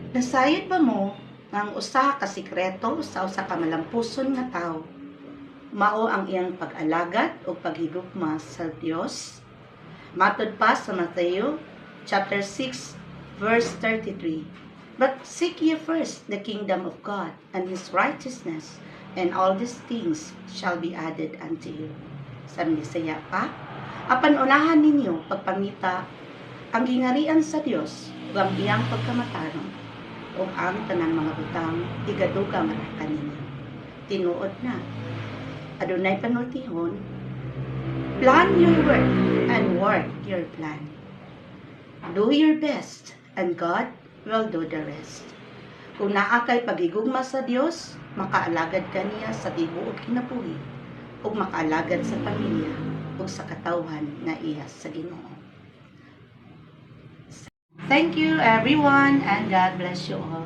Nasayod ba mo nga ang usa ka sikreto sa usa ka malampuson nga tawo mao ang iyang pag-alagad o paghigugma sa Dios? Matod pa sa Mateo chapter 6 verse 33. But seek ye first the kingdom of God and his righteousness, and all these things shall be added unto you. Sa Bisaya pa, apan unahan ninyo pagpangita ang gingarian sa Dios ug ang iyang pagkamatarong ug ang tanang mga butang igadugang ra kaninyo. Tinuod na, adunay panultihon, plan your work and work your plan. Do your best and God will do the rest. Kung naa kay pagigugma sa Dios, makaalagad ka niya sa tibuok kinabuhi ug makaalagad sa pamilya ug sa katawhan nga iya sa Ginoo. Thank you everyone and God bless you all.